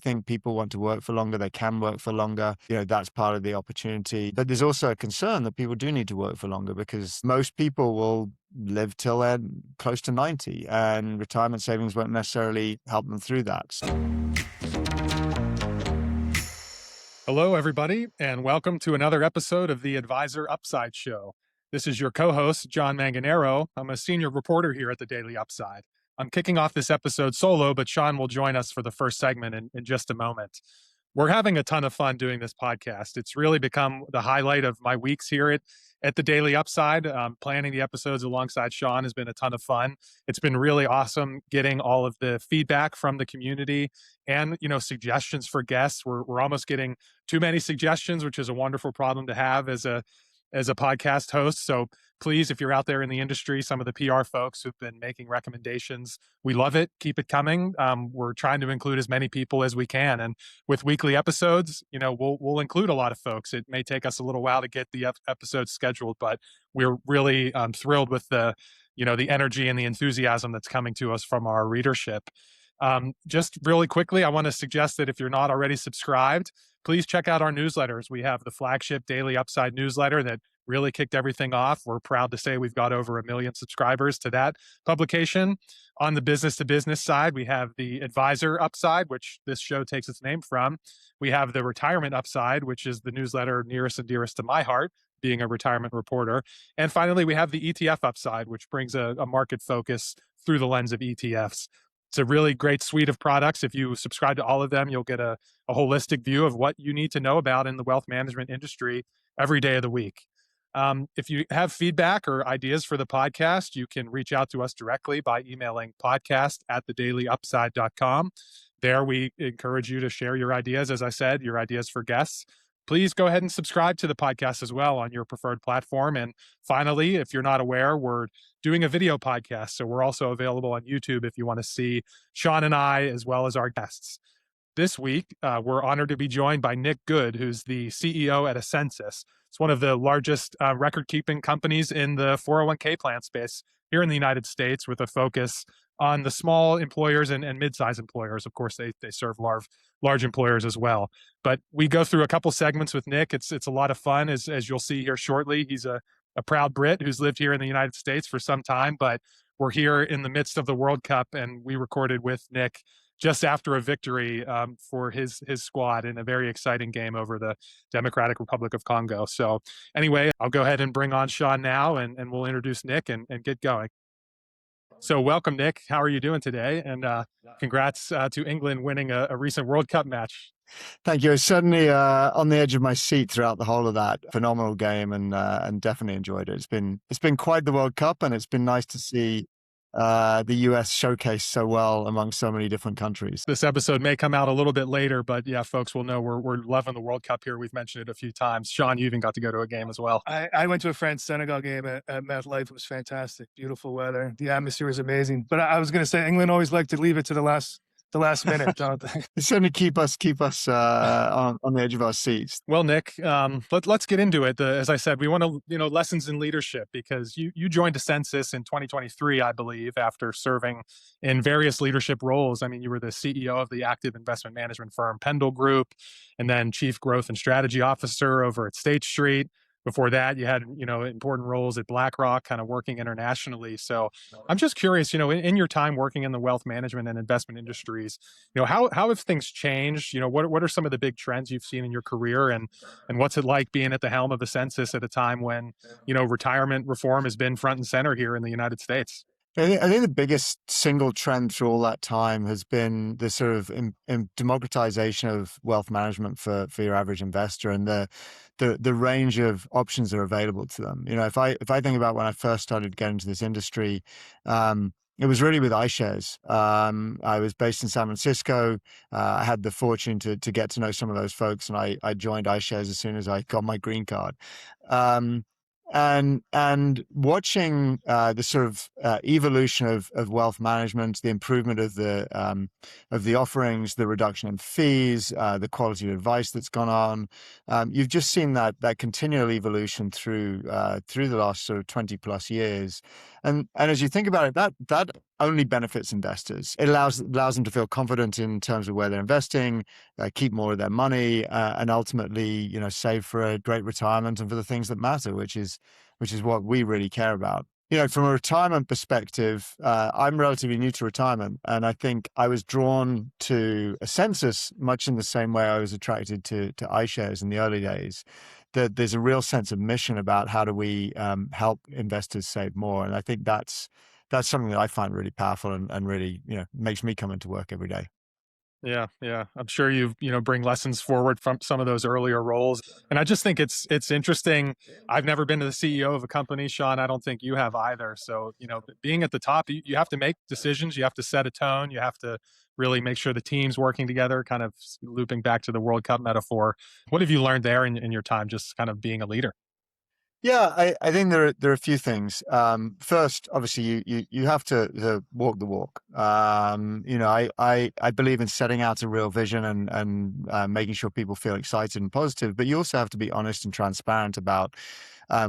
think people want to work for longer, they can work for longer. That's part of the opportunity. But there's also a concern that people do need to work for longer because most people will live till they're close to 90, and retirement savings won't necessarily help them through that. Hello, everybody, and welcome to another episode of the Advisor Upside Show. This is your co-host, John Manganero. I'm a senior reporter here at the Daily Upside. I'm kicking off this episode solo, but Sean will join us for the first segment in just a moment. We're having a ton of fun doing this podcast. It's really become the highlight of my weeks here at the Daily Upside. Planning the episodes alongside Sean has been a ton of fun. It's been really awesome getting all of the feedback from the community and, suggestions for guests. We're almost getting too many suggestions, which is a wonderful problem to have as a podcast host. So please, if you're out there in the industry, some of the PR folks who've been making recommendations, we love it. Keep it coming. We're trying to include as many people as we can. And with weekly episodes, we'll include a lot of folks. It may take us a little while to get the episodes scheduled, but we're really thrilled with the energy and the enthusiasm that's coming to us from our readership. Just really quickly, I want to suggest that if you're not already subscribed, please check out our newsletters. We have the flagship Daily Upside newsletter that really kicked everything off. We're proud to say we've got over 1 million subscribers to that publication. On the business to business side, we have the Advisor Upside, which this show takes its name from. We have the Retirement Upside, which is the newsletter nearest and dearest to my heart, being a retirement reporter. And finally, we have the ETF Upside, which brings a market focus through the lens of ETFs. It's a really great suite of products. If you subscribe to all of them, you'll get a holistic view of what you need to know about in the wealth management industry every day of the week. If you have feedback or ideas for the podcast, you can reach out to us directly by emailing podcast@thedailyupside.com. There, we encourage you to share your ideas. As I said, your ideas for guests. Please go ahead and subscribe to the podcast as well on your preferred platform. And finally, if you're not aware, we're doing a video podcast. So we're also available on YouTube if you want to see Sean and I, as well as our guests. This week, we're honored to be joined by Nick Good, who's the CEO at Ascensus. It's one of the largest record-keeping companies in the 401k plan space here in the United States, with a focus on the small employers and mid-sized employers. Of course, they serve large employers as well. But we go through a couple segments with Nick. It's a lot of fun, as you'll see here shortly. He's a proud Brit who's lived here in the United States for some time, but we're here in the midst of the World Cup, and we recorded with Nick just after a victory for his squad in a very exciting game over the Democratic Republic of Congo. So anyway, I'll go ahead and bring on Sean now, and we'll introduce Nick and get going. So welcome, Nick. How are you doing today? And congrats to England winning a recent World Cup match. Thank you. I was certainly on the edge of my seat throughout the whole of that phenomenal game, and definitely enjoyed it. It's been quite the World Cup, and it's been nice to see the US showcased so well among so many different countries. This episode may come out a little bit later, but yeah, folks will know we're loving the World Cup here. We've mentioned it a few times. Sean, you even got to go to a game as well. I went to a France-Senegal game at MetLife. It was fantastic. Beautiful weather. The atmosphere was amazing. But I was going to say, England always like to leave it to the last minute, don't they? They certainly keep us on the edge of our seats. Well, Nick, let's get into it. As I said, we want to, lessons in leadership, because you joined Ascensus in 2023, I believe, after serving in various leadership roles. I mean, you were the CEO of the active investment management firm Pendle Group, and then Chief Growth and Strategy Officer over at State Street. Before that, you had, important roles at BlackRock, kind of working internationally. So I'm just curious, in your time working in the wealth management and investment industries, how have things changed? What are some of the big trends you've seen in your career, and what's it like being at the helm of Ascensus at a time when, retirement reform has been front and center here in the United States? I think the biggest single trend through all that time has been the sort of democratization of wealth management for your average investor, and the range of options that are available to them. If I think about when I first started getting into this industry, it was really with iShares. I was based in San Francisco. I had the fortune to get to know some of those folks, and I joined iShares as soon as I got my green card. And watching the sort of evolution of wealth management, the improvement of the offerings, the reduction in fees, the quality of advice that's gone on, you've just seen that continual evolution through the last sort of 20 plus years. And as you think about it, that only benefits investors. It allows them to feel confident in terms of where they're investing, keep more of their money, and ultimately, save for a great retirement and for the things that matter, which is what we really care about. From a retirement perspective, I'm relatively new to retirement, and I think I was drawn to Ascensus much in the same way I was attracted to iShares in the early days. That there's a real sense of mission about how do we help investors save more, and I think that's something that I find really powerful and really makes me come into work every day. Yeah, yeah. I'm sure you bring lessons forward from some of those earlier roles. And I just think it's interesting. I've never been to the CEO of a company, Sean. I don't think you have either. So, being at the top, you have to make decisions, you have to set a tone, you have to really make sure the team's working together, kind of looping back to the World Cup metaphor. What have you learned there in your time just kind of being a leader? Yeah, I think there are a few things. First, obviously, you have to walk the walk. I believe in setting out a real vision and making sure people feel excited and positive. But you also have to be honest and transparent about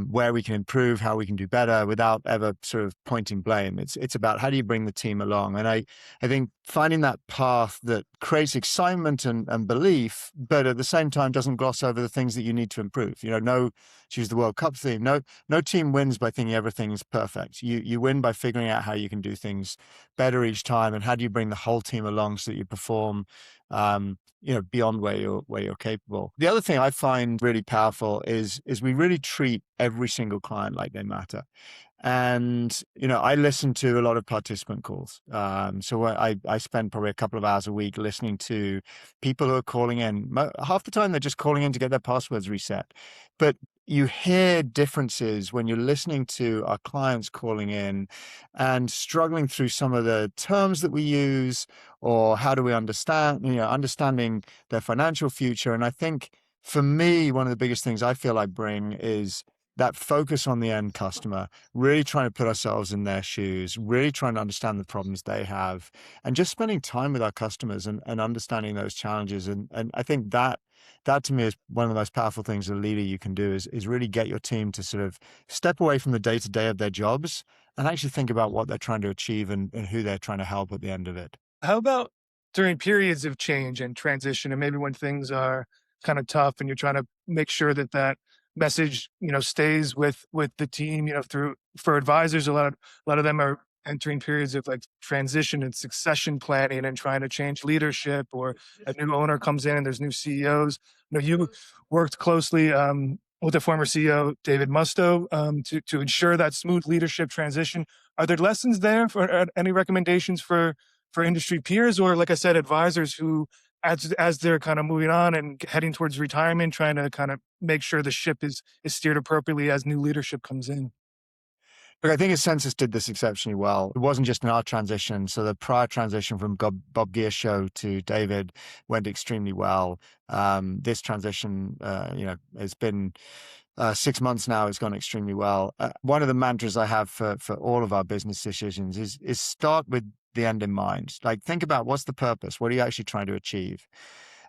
where we can improve, how we can do better, without ever sort of pointing blame. It's about how do you bring the team along, and I think finding that path that creates excitement and belief, but at the same time doesn't gloss over the things that you need to improve. No, to use the World Cup theme, no team wins by thinking everything's perfect. You win by figuring out how you can do things better each time, and how do you bring the whole team along so that you perform beyond where you're capable. The other thing I find really powerful is we really treat every single client like they matter. And, I listen to a lot of participant calls. So I spend probably a couple of hours a week listening to people who are calling in. Half the time, they're just calling in to get their passwords reset. But you hear differences when you're listening to our clients calling in and struggling through some of the terms that we use, or how do we understanding their financial future. And I think for me, one of the biggest things I feel I bring is that focus on the end customer, really trying to put ourselves in their shoes, really trying to understand the problems they have, and just spending time with our customers and understanding those challenges. And I think that to me is one of the most powerful things a leader you can do is really get your team to sort of step away from the day-to-day of their jobs and actually think about what they're trying to achieve and who they're trying to help at the end of it. How about during periods of change and transition, and maybe when things are kind of tough, and you're trying to make sure that that message, stays with the team, through for advisors, a lot of them are entering periods of like transition and succession planning and trying to change leadership, or a new owner comes in and there's new CEOs. You worked closely with the former CEO David Musto to ensure that smooth leadership transition. Are there lessons there for any recommendations for industry peers, or like I said, advisors who, as they're kind of moving on and heading towards retirement, trying to kind of make sure the ship is steered appropriately as new leadership comes in? Look, I think Ascensus did this exceptionally well. It wasn't just in our transition. So the prior transition from Bob Gearshow to David went extremely well. This transition, has been 6 months now. It's gone extremely well. One of the mantras I have for all of our business decisions is start with the end in mind. Like, think about what's the purpose? What are you actually trying to achieve?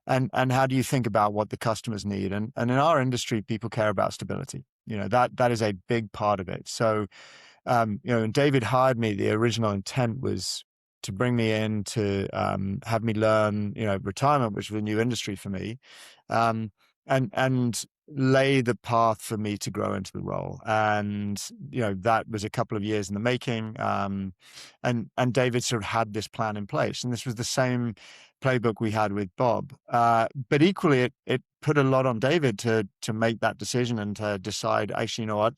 And how do you think about what the customers need? And in our industry, people care about stability. That is a big part of it. So when David hired me, the original intent was to bring me in to have me learn, retirement, which was a new industry for me, and lay the path for me to grow into the role. And that was a couple of years in the making. And David sort of had this plan in place, and this was the same playbook we had with Bob. But equally, it put a lot on David to make that decision and to decide, actually, you know what?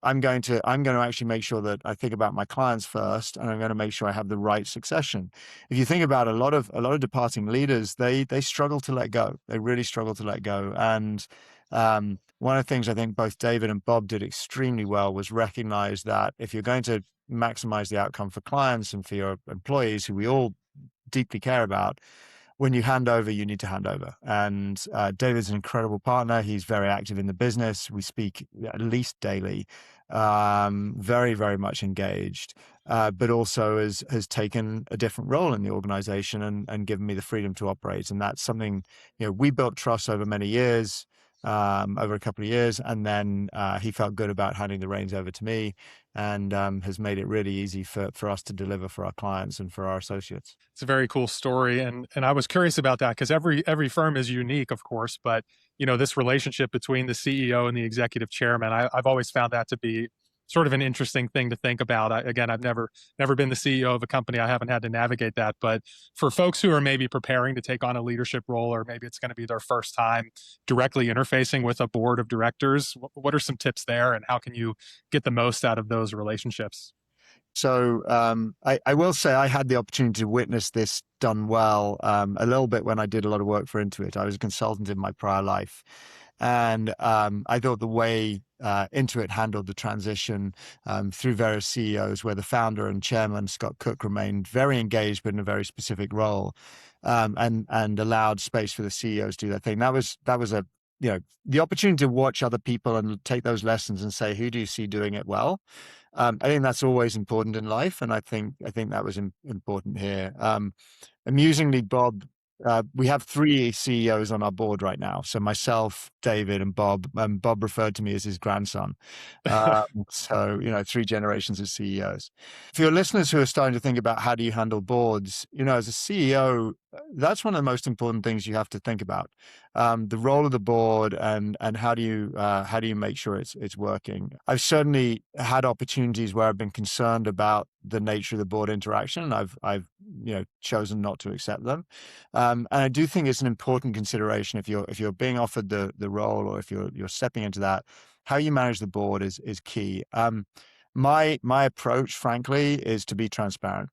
I'm going to actually make sure that I think about my clients first, and I'm going to make sure I have the right succession. If you think about a lot of departing leaders, they struggle to let go. They really struggle to let go. And one of the things I think both David and Bob did extremely well was recognize that if you're going to maximize the outcome for clients and for your employees, who we all deeply care about, when you hand over, you need to hand over. And David's an incredible partner. He's very active in the business. We speak at least daily, very, very much engaged, but also has taken a different role in the organization and given me the freedom to operate. And that's something, we built trust over many years. over a couple of years, and then he felt good about handing the reins over to me, and has made it really easy for us to deliver for our clients and for our associates. It's a very cool story, and I was curious about that because every firm is unique, of course, but this relationship between the CEO and the executive chairman, I've always found that to be sort of an interesting thing to think about. Again, I've never been the CEO of a company. I haven't had to navigate that, but for folks who are maybe preparing to take on a leadership role, or maybe it's going to be their first time directly interfacing with a board of directors, what are some tips there, and how can you get the most out of those relationships? So I will say I had the opportunity to witness this done well a little bit when I did a lot of work for Intuit. I was a consultant in my prior life. And I thought the way Intuit handled the transition through various CEOs, where the founder and chairman, Scott Cook, remained very engaged, but in a very specific role, and allowed space for the CEOs to do their thing. That was a the opportunity to watch other people and take those lessons and say, who do you see doing it well? I think that's always important in life, and I think that was important here. Amusingly, Bob, we have 3 CEOs on our board right now. So myself, David, and Bob. Bob referred to me as his grandson. So 3 generations of CEOs. For your listeners who are starting to think about how do you handle boards, as a CEO, that's one of the most important things you have to think about. The role of the board and how do you make sure it's working. I've certainly had opportunities where I've been concerned about the nature of the board interaction, and I've chosen not to accept them. And I do think it's an important consideration if you're being offered the role, or if you're stepping into that, how you manage the board is key. My approach, frankly, is to be transparent.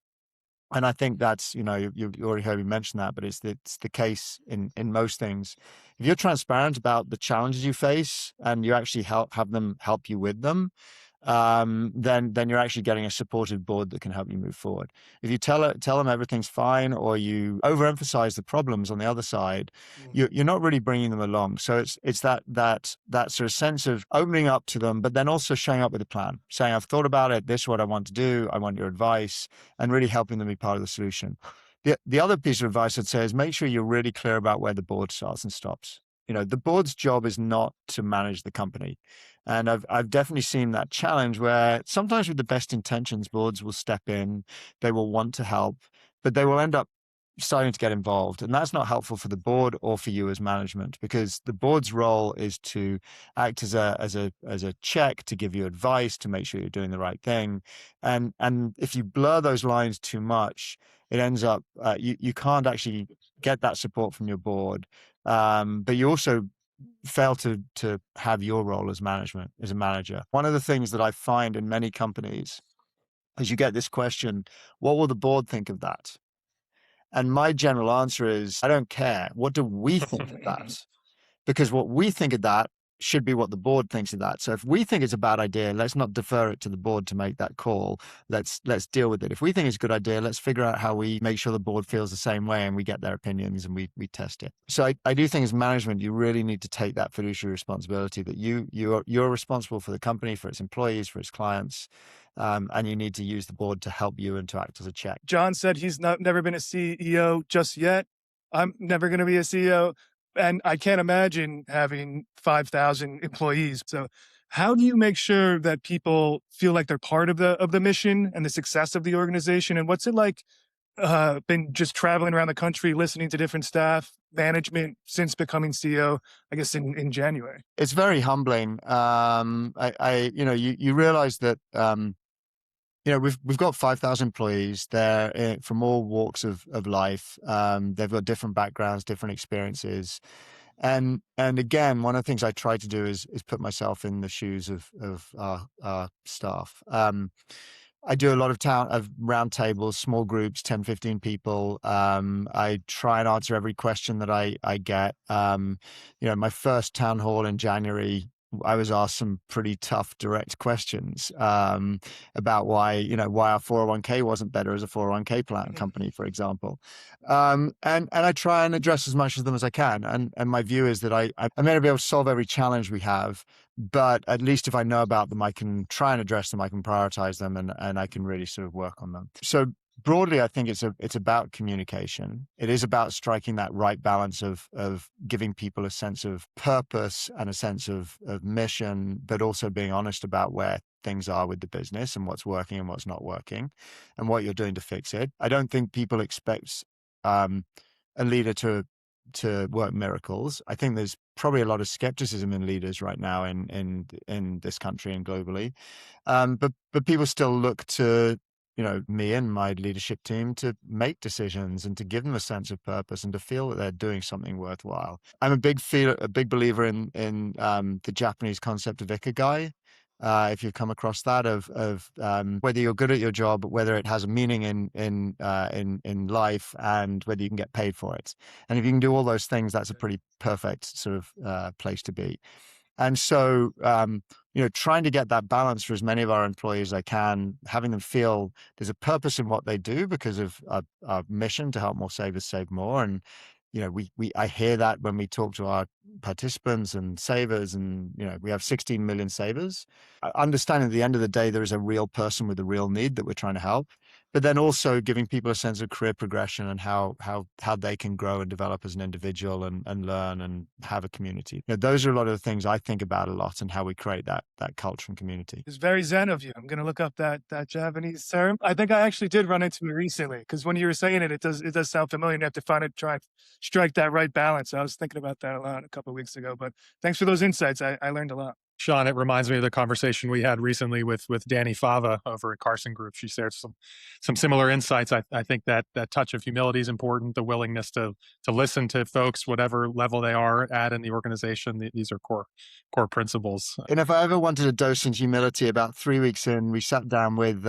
And I think that's, you already heard me mention that, but it's the case in most things. If you're transparent about the challenges you face and you actually have them help you with them, then you're actually getting a supportive board that can help you move forward. If you tell them everything's fine, or you overemphasize the problems on the other side, you're not really bringing them along. So it's that sort of sense of opening up to them, but then also showing up with a plan, saying, I've thought about it, this is what I want to do, I want your advice, and really helping them be part of the solution. The other piece of advice I'd say is make sure you're really clear about where the board starts and stops. The board's job is not to manage the company. And I've definitely seen that challenge where sometimes with the best intentions, boards will step in, they will want to help, but they will end up starting to get involved. And that's not helpful for the board or for you as management, because the board's role is to act as a check, to give you advice, to make sure you're doing the right thing. And if you blur those lines too much, it ends up, you can't actually get that support from your board. But you also fail to have your role as a manager. One of the things that I find in many companies is you get this question, what will the board think of that? And my general answer is, I don't care. What do we think of that? Because what we think of that should be what the board thinks of that. So if we think it's a bad idea, let's not defer it to the board to make that call. Let's deal with it. If we think it's a good idea, let's figure out how we make sure the board feels the same way, and we get their opinions and we test it. So I do think as management, you really need to take that fiduciary responsibility that you're responsible for the company, for its employees, for its clients. And you need to use the board to help you and to act as a check. John said he's never been a CEO just yet. I'm never going to be a CEO. And I can't imagine having 5,000 employees. So how do you make sure that people feel like they're part of the mission and the success of the organization? And what's it like been just traveling around the country, listening to different staff, management since becoming CEO, I guess in January? It's very humbling. You realize that, we've got 5,000 employees. They're from all walks of life. They've got different backgrounds, different experiences. And again, one of the things I try to do is put myself in the shoes of our staff. I do a lot of round tables, small groups, 10, 15 people. I try and answer every question that I get. My first town hall in January, I was asked some pretty tough, direct questions about why our 401k wasn't better as a 401k plan company, for example. And I try and address as much of them as I can. And my view is that I may not be able to solve every challenge we have, but at least if I know about them, I can try and address them, I can prioritize them, and I can really sort of work on them. So broadly, I think it's about communication. It is about striking that right balance of giving people a sense of purpose and a sense of mission, but also being honest about where things are with the business and what's working and what's not working, and what you're doing to fix it. I don't think people expect a leader to work miracles. I think there's probably a lot of skepticism in leaders right now in this country and globally, but people still look to me and my leadership team to make decisions and to give them a sense of purpose and to feel that they're doing something worthwhile. I'm a big believer in the Japanese concept of ikigai. If you've come across that, of whether you're good at your job, whether it has a meaning in life, and whether you can get paid for it. And if you can do all those things, that's a pretty perfect sort of place to be. And so, trying to get that balance for as many of our employees as I can, having them feel there's a purpose in what they do because of our mission to help more savers save more. And, I hear that when we talk to our participants and savers, and, we have 16 million savers. Understanding at the end of the day, there is a real person with a real need that we're trying to help, but then also giving people a sense of career progression and how they can grow and develop as an individual and learn and have a community. Those are a lot of the things I think about a lot, and how we create that culture and community. It's very zen of you. I'm going to look up that Japanese term. I think I actually did run into it recently, because when you were saying it, it does sound familiar. And you have to try and strike that right balance. I was thinking about that a lot a couple of weeks ago, but thanks for those insights. I learned a lot. Sean, it reminds me of the conversation we had recently with Danny Fava over at Carson Group. She shared some similar insights. I think that touch of humility is important. The willingness to listen to folks, whatever level they are at in the organization. These are core principles. And if I ever wanted a dose in humility, about 3 weeks in, we sat down with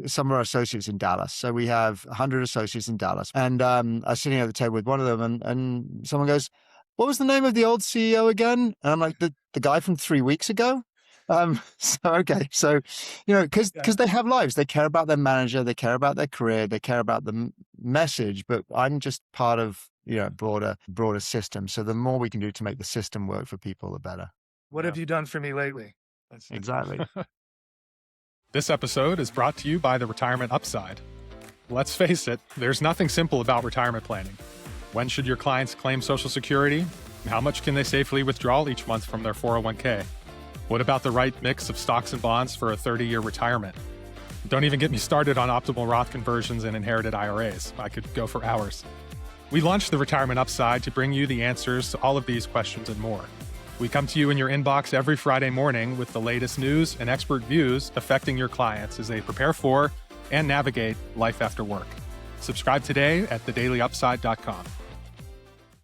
some of our associates in Dallas. So we have 100 associates in Dallas, and I was sitting at the table with one of them, and someone goes, "What was the name of the old CEO again?" And I'm like, the guy from 3 weeks ago. So because they have lives, they care about their manager, they care about their career, they care about the message. But I'm just part of broader system. So the more we can do to make the system work for people, the better. What have you done for me lately? Exactly. This episode is brought to you by the Retirement Upside. Let's face it, there's nothing simple about retirement planning. When should your clients claim Social Security? How much can they safely withdraw each month from their 401k? What about the right mix of stocks and bonds for a 30-year retirement? Don't even get me started on optimal Roth conversions and inherited IRAs. I could go for hours. We launched the Retirement Upside to bring you the answers to all of these questions and more. We come to you in your inbox every Friday morning with the latest news and expert views affecting your clients as they prepare for and navigate life after work. Subscribe today at thedailyupside.com.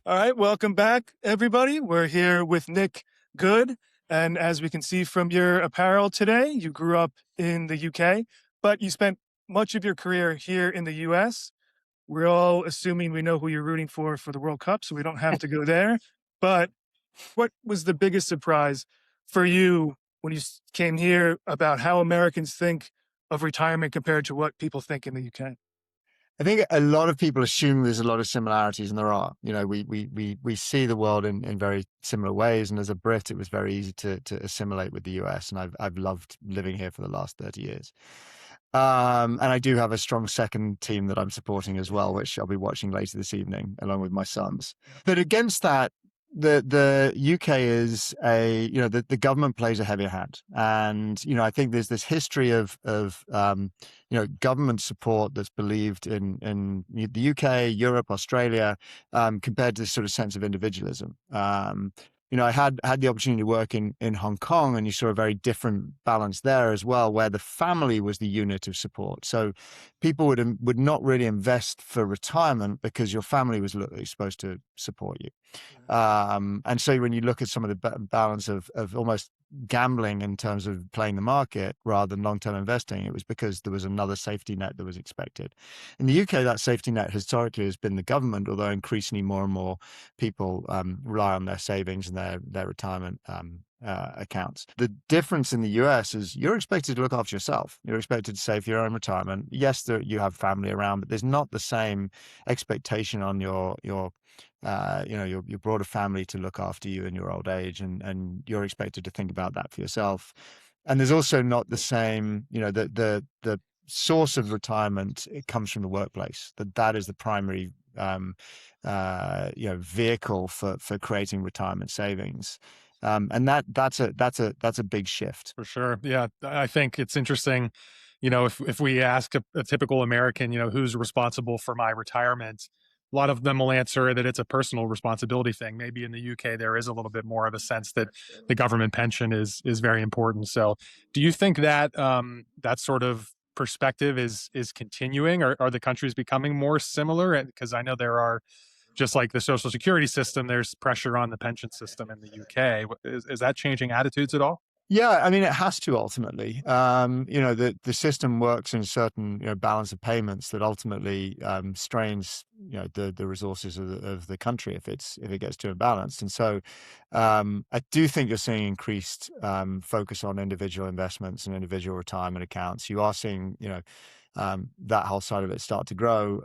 All right, welcome back, everybody. We're here with Nick Good. And as we can see from your apparel today, you grew up in the UK, but you spent much of your career here in the US. We're all assuming we know who you're rooting for the World Cup, so we don't have to go there. But what was the biggest surprise for you when you came here about how Americans think of retirement compared to what people think in the UK? I think a lot of people assume there's a lot of similarities, and there are. We see the world in very similar ways. And as a Brit, it was very easy to assimilate with the US. And I've loved living here for the last 30 years. And I do have a strong second team that I'm supporting as well, which I'll be watching later this evening, along with my sons. But against that, the UK is the government plays a heavy hand, and I think there's this history of government support that's believed in the UK, Europe, Australia, compared to this sort of sense of individualism. I had the opportunity to work in Hong Kong, and you saw a very different balance there as well, where the family was the unit of support. So people would not really invest for retirement because your family was supposed to support you. And so when you look at some of the balance of almost gambling in terms of playing the market rather than long-term investing, it was because there was another safety net that was expected. In the UK, that safety net historically has been the government, although increasingly more and more people rely on their savings and their retirement accounts. The difference in the US is you're expected to look after yourself. You're expected to save for your own retirement. Yes, you have family around, but there's not the same expectation on your broader family to look after you in your old age, and you're expected to think about that for yourself. And there's also not the same, the source of retirement, it comes from the workplace. That is the primary vehicle for creating retirement savings. And that's a big shift. For sure. Yeah. I think it's interesting, if we ask a typical American, who's responsible for my retirement, a lot of them will answer that it's a personal responsibility thing. Maybe in the UK there is a little bit more of a sense that the government pension is very important. So, do you think that that sort of perspective is continuing, or are the countries becoming more similar? Because I know there are, just like the social security system, there's pressure on the pension system in the UK. Is that changing attitudes at all? Yeah, I mean, it has to ultimately. The system works in a certain balance of payments that ultimately strains the resources of the country if it gets too imbalanced. And so, I do think you're seeing increased focus on individual investments and individual retirement accounts. You are seeing that whole side of it start to grow.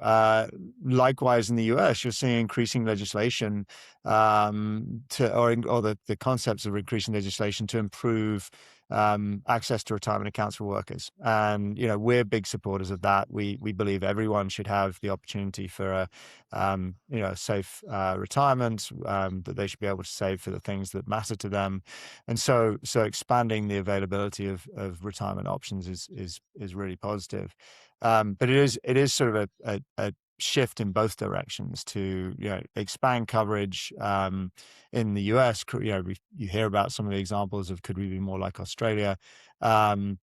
Likewise, in the US, you're seeing increasing legislation or the concepts of increasing legislation to improve access to retirement accounts for workers. And we're big supporters of that. We believe everyone should have the opportunity for a safe retirement, that they should be able to save for the things that matter to them. And so expanding the availability of retirement options is really positive. But it is sort of a shift in both directions to expand coverage in the US. You hear about some of the examples of could we be more like Australia, and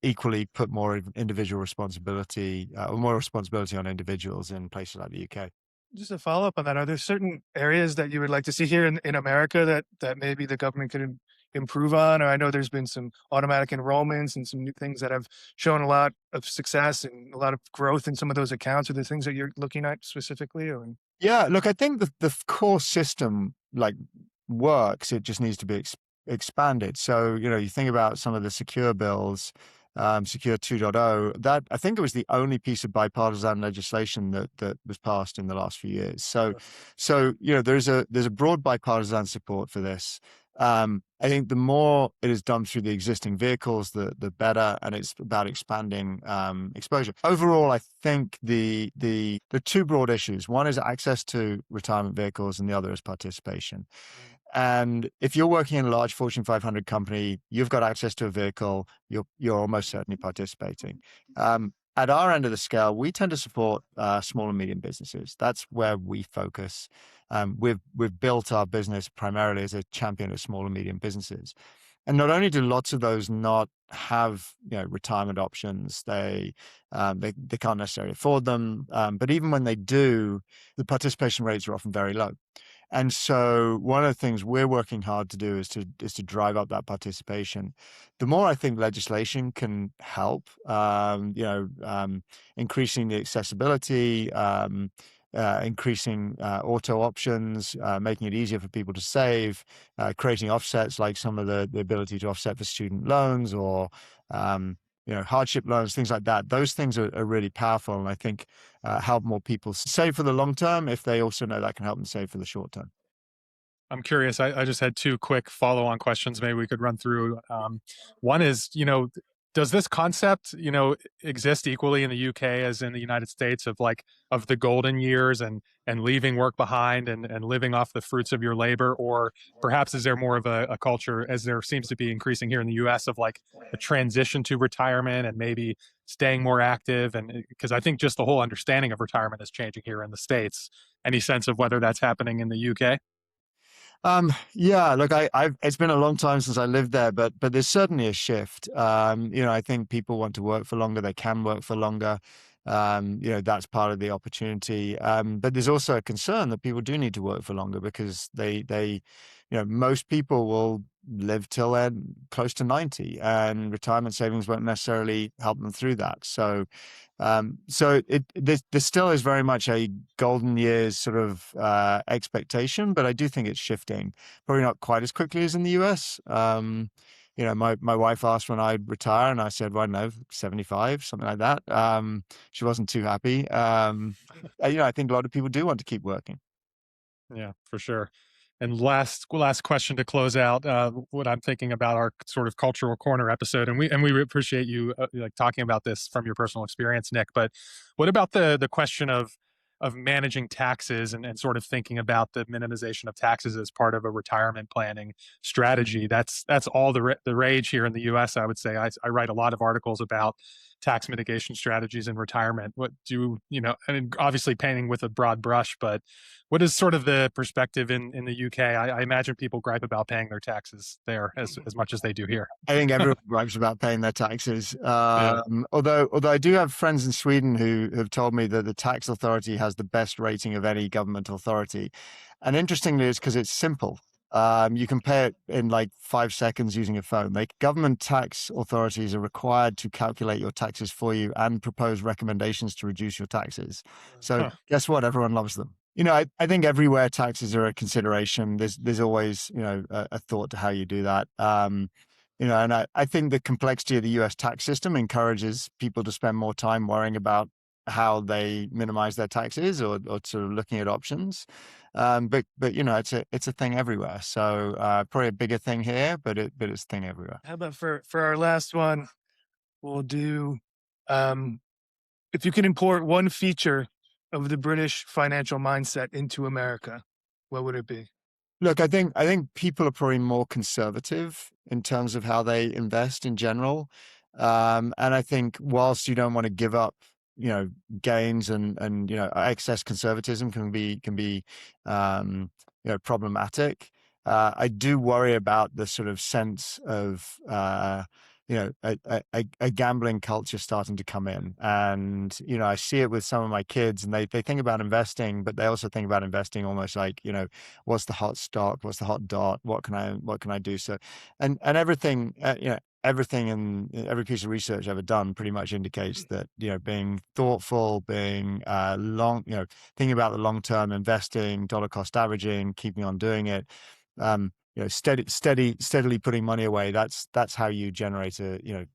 equally put more individual responsibility or more responsibility on individuals in places like the UK. Just a follow up on that, are there certain areas that you would like to see here in America that maybe the government could improve on? Or I know there's been some automatic enrollments and some new things that have shown a lot of success and a lot of growth in some of those accounts. Are there things that you're looking at specifically? Or Yeah, look, I think the core system works. It just needs to be expanded. So you think about some of the secure bills, Secure 2.0. That I think it was the only piece of bipartisan legislation that was passed in the last few years. So there's a broad bipartisan support for this. I think the more it is done through the existing vehicles, the better, and it's about expanding exposure. Overall, I think the two broad issues: one is access to retirement vehicles, and the other is participation. And if you're working in a large Fortune 500 company, you've got access to a vehicle, you're almost certainly participating. At our end of the scale, we tend to support small and medium businesses. That's where we focus. We've built our business primarily as a champion of small and medium businesses. And not only do lots of those not have retirement options, they can't necessarily afford them. But even when they do, the participation rates are often very low. And so one of the things we're working hard to do is to drive up that participation. The more I think legislation can help, increasing the accessibility, increasing auto options, making it easier for people to save, creating offsets like some of the ability to offset for student loans or hardship loans, things like that. Those things are really powerful, and I think help more people save for the long term if they also know that can help them save for the short term. I'm curious. I just had two quick follow-on questions. Maybe we could run through. One is, does this concept, exist equally in the UK as in the United States of the golden years and leaving work behind and living off the fruits of your labor? Or perhaps is there more of a culture, as there seems to be increasing here in the US, of a transition to retirement and maybe staying more active? And because I think just the whole understanding of retirement is changing here in the States. Any sense of whether that's happening in the UK? Yeah, look, it's been a long time since I lived there, but there's certainly a shift. I think people want to work for longer. They can work for longer. That's part of the opportunity. But there's also a concern that people do need to work for longer because most people will live till they're close to 90, and retirement savings won't necessarily help them through that. So there still is very much a golden years sort of expectation, but I do think it's shifting. Probably not quite as quickly as in the US. My wife asked when I'd retire, and I said, well, no, 75, something like that. She wasn't too happy. I think a lot of people do want to keep working. Yeah, for sure. And last question to close out what I'm thinking about our sort of cultural corner episode, and we appreciate you like talking about this from your personal experience, Nick. But what about the question of managing taxes and sort of thinking about the minimization of taxes as part of a retirement planning strategy? That's all the rage here in the U.S. I would say. I write a lot of articles about tax mitigation strategies in retirement. What do you know? I mean, obviously painting with a broad brush, but what is sort of the perspective in the UK? I imagine people gripe about paying their taxes there as much as they do here. I think everyone gripes about paying their taxes. Yeah. Although I do have friends in Sweden who have told me that the tax authority has the best rating of any government authority. And interestingly, it's because it's simple. You can pay it in like 5 seconds using a phone. Like, government tax authorities are required to calculate your taxes for you and propose recommendations to reduce your taxes. So guess what? Everyone loves them. I think everywhere taxes are a consideration. There's always, a thought to how you do that. And I think the complexity of the US tax system encourages people to spend more time worrying about how they minimize their taxes or sort of looking at options. But it's a thing everywhere. So probably a bigger thing here, but it's a thing everywhere. How about for our last one, we'll do if you can import one feature of the British financial mindset into America, what would it be? Look, I think people are probably more conservative in terms of how they invest in general. And I think whilst you don't want to give up, gains and excess conservatism can be problematic. I do worry about the sort of sense of a gambling culture starting to come in. And, I see it with some of my kids, and they think about investing, but they also think about investing almost like, what's the hot stock? What's the hot dot? What can I do? So, and everything, everything in every piece of research I've ever done pretty much indicates that, being thoughtful, being thinking about the long-term investing, dollar cost averaging, keeping on doing it, steadily putting money away. That's how you generate a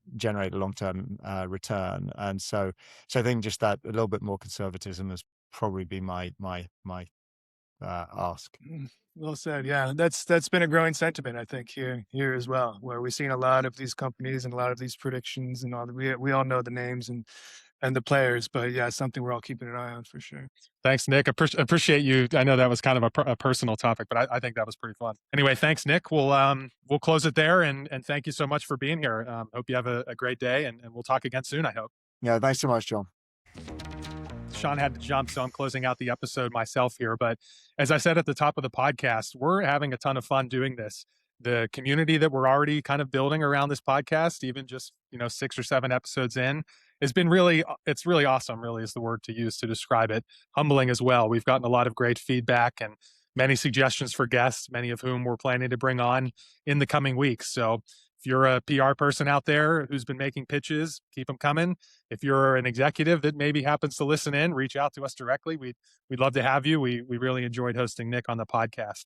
long-term return. And so I think just that a little bit more conservatism has probably been my ask. Well said. Yeah, that's been a growing sentiment, I think, here as well, where we've seen a lot of these companies and a lot of these predictions and all. We all know the names and the players, but yeah, it's something we're all keeping an eye on for sure. Thanks, Nick. Appreciate you. I know that was kind of a personal topic, but I think that was pretty fun. Anyway, thanks, Nick. We'll close it there, and thank you so much for being here. Hope you have a great day, and we'll talk again soon, I hope. Yeah, thanks so much, John. Sean had to jump, so I'm closing out the episode myself here. But as I said at the top of the podcast, we're having a ton of fun doing this. The community that we're already kind of building around this podcast, even just 6 or 7 episodes in, has been it's really awesome. Really is the word to use to describe it. Humbling as well. We've gotten a lot of great feedback and many suggestions for guests, many of whom we're planning to bring on in the coming weeks. So if you're a PR person out there who's been making pitches, keep them coming. If you're an executive that maybe happens to listen in, reach out to us directly. We'd love to have you. We really enjoyed hosting Nick on the podcast.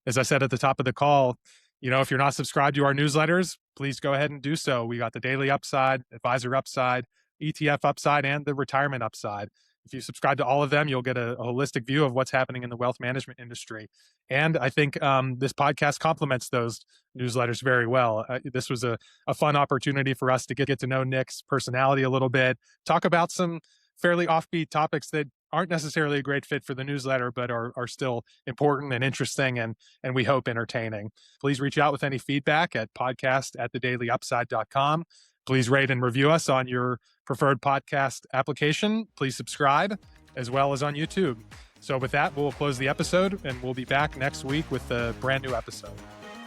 As I said at the top of the call, if you're not subscribed to our newsletters, please go ahead and do so. We got the Daily Upside, Advisor Upside, ETF Upside, and the Retirement Upside. If you subscribe to all of them, you'll get a holistic view of what's happening in the wealth management industry. And I think this podcast complements those newsletters very well. This was a fun opportunity for us to get to know Nick's personality a little bit, talk about some fairly offbeat topics that aren't necessarily a great fit for the newsletter, but are still important and interesting and we hope entertaining. Please reach out with any feedback at podcast@thedailyupside.com. Please rate and review us on your preferred podcast application. Please subscribe, as well as on YouTube. So with that, we'll close the episode, and we'll be back next week with a brand new episode.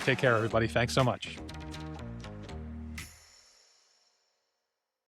Take care, everybody. Thanks so much.